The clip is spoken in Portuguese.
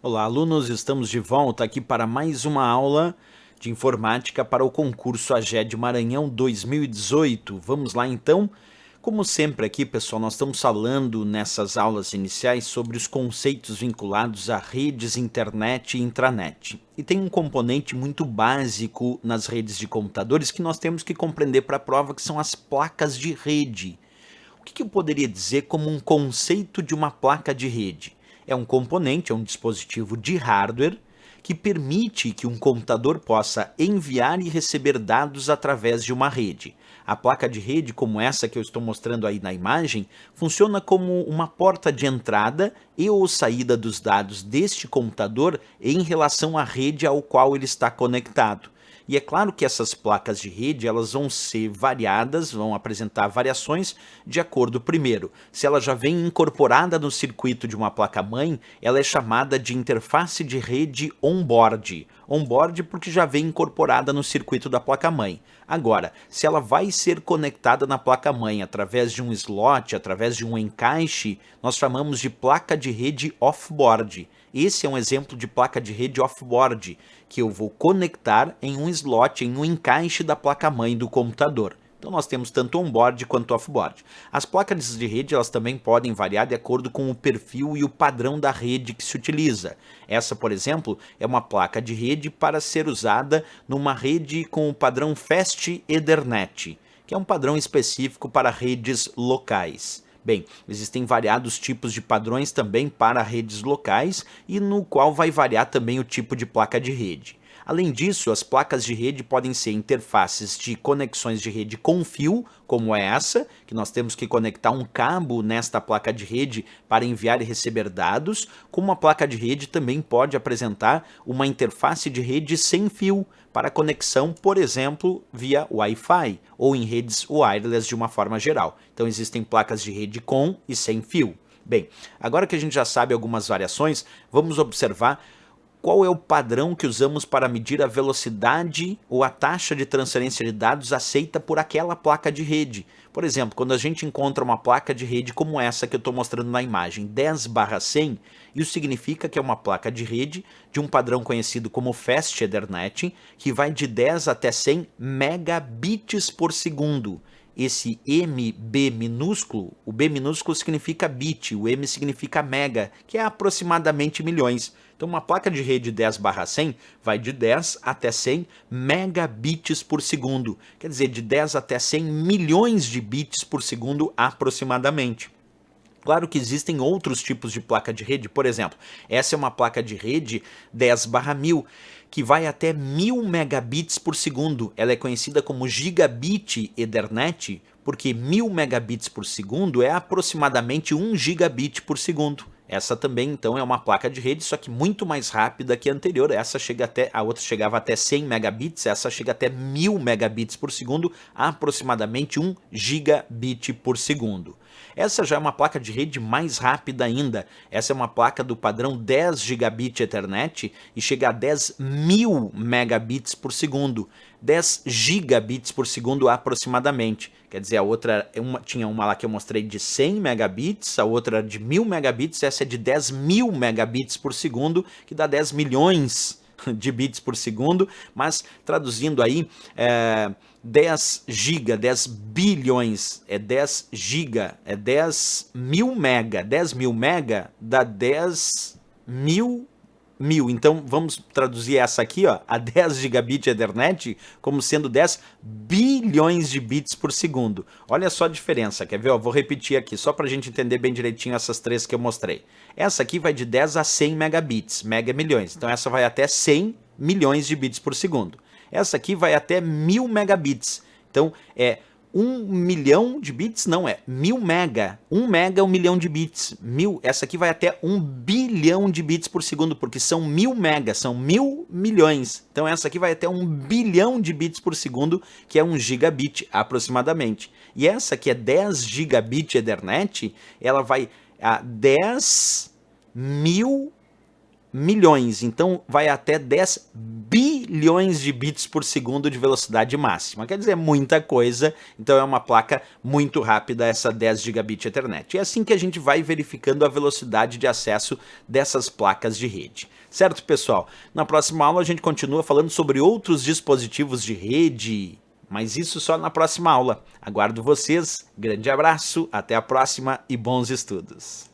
Olá, alunos, estamos de volta aqui para mais uma aula de informática para o concurso AGED Maranhão 2018. Vamos lá então? Como sempre aqui, pessoal, nós estamos falando nessas aulas iniciais sobre os conceitos vinculados a redes, internet e intranet. E tem um componente muito básico nas redes de computadores que nós temos que compreender para a prova, que são as placas de rede. O que eu poderia dizer como um conceito de uma placa de rede? É um componente, é um dispositivo de hardware que permite que um computador possa enviar e receber dados através de uma rede. A placa de rede, como essa que eu estou mostrando aí na imagem, funciona como uma porta de entrada e ou saída dos dados deste computador em relação à rede ao qual ele está conectado. E é claro que essas placas de rede elas vão ser variadas, vão apresentar variações de acordo, primeiro, se ela já vem incorporada no circuito de uma placa-mãe, ela é chamada de interface de rede on-board. On-board porque já vem incorporada no circuito da placa-mãe. Agora, se ela vai ser conectada na placa-mãe através de um slot, através de um encaixe, nós chamamos de placa de rede off-board. Esse é um exemplo de placa de rede off-board, que eu vou conectar em um slot, em um encaixe da placa-mãe do computador. Então nós temos tanto on-board quanto off-board. As placas de rede elas também podem variar de acordo com o perfil e o padrão da rede que se utiliza. Essa, por exemplo, é uma placa de rede para ser usada numa rede com o padrão Fast Ethernet, que é um padrão específico para redes locais. Bem, existem variados tipos de padrões também para redes locais e no qual vai variar também o tipo de placa de rede. Além disso, as placas de rede podem ser interfaces de conexões de rede com fio, como é essa, que nós temos que conectar um cabo nesta placa de rede para enviar e receber dados, como a placa de rede também pode apresentar uma interface de rede sem fio, para conexão, por exemplo, via Wi-Fi ou em redes wireless de uma forma geral. Então existem placas de rede com e sem fio. Bem, agora que a gente já sabe algumas variações, vamos observar qual é o padrão que usamos para medir a velocidade ou a taxa de transferência de dados aceita por aquela placa de rede. Por exemplo, quando a gente encontra uma placa de rede como essa que eu estou mostrando na imagem, 10/100, isso significa que é uma placa de rede de um padrão conhecido como Fast Ethernet, que vai de 10 até 100 megabits por segundo. Esse MB minúsculo, o B minúsculo significa bit, o M significa mega, que é aproximadamente milhões. Então uma placa de rede 10/100 vai de 10 até 100 megabits por segundo, quer dizer, de 10 até 100 milhões de bits por segundo aproximadamente. Claro que existem outros tipos de placa de rede, por exemplo, essa é uma placa de rede 10/1000, que vai até 1000 megabits por segundo. Ela é conhecida como Gigabit Ethernet, porque 1000 megabits por segundo é aproximadamente 1 gigabit por segundo. Essa também, então, é uma placa de rede, só que muito mais rápida que a anterior. Essa chega até, a outra chegava até 100 megabits, essa chega até 1000 megabits por segundo, aproximadamente 1 gigabit por segundo. Essa já é uma placa de rede mais rápida ainda. Essa é uma placa do padrão 10 gigabit Ethernet e chega a 10.000 megabits por segundo. 10 gigabits por segundo aproximadamente. Quer dizer, a outra tinha uma lá que eu mostrei de 100 megabits, a outra de 1000 megabits, essa é de 10.000 megabits por segundo, que dá 10 milhões de bits por segundo, mas traduzindo aí, 10 giga, 10 bilhões, é 10 giga, é 10 mil mega, 10 mil mega dá 10 mil mil. Então vamos traduzir essa aqui, ó, a 10 gigabit Ethernet como sendo 10 bilhões de bits por segundo. Olha só a diferença, quer ver? Ó, vou repetir aqui só para a gente entender bem direitinho essas três que eu mostrei. Essa aqui vai de 10 a 100 megabits, mega milhões. Então essa vai até 100 milhões de bits por segundo. Essa aqui vai até 1000 megabits. Então é 1 milhão de bits? Não, é 1000 mega. 1 mega é 1 milhão de bits. Essa aqui vai até 1 bilhão de bits por segundo, porque são 1000 megas, são 1000 milhões. Então essa aqui vai até 1 bilhão de bits por segundo, que é 1 gigabit aproximadamente. E essa que é 10 gigabit Ethernet, ela vai a 10 mil milhões, então vai até 10 bilhões trilhões de bits por segundo de velocidade máxima. Quer dizer, muita coisa, então é uma placa muito rápida essa 10 gigabit Ethernet. E é assim que a gente vai verificando a velocidade de acesso dessas placas de rede. Certo, pessoal? Na próxima aula a gente continua falando sobre outros dispositivos de rede, mas isso só na próxima aula. Aguardo vocês, grande abraço, até a próxima e bons estudos!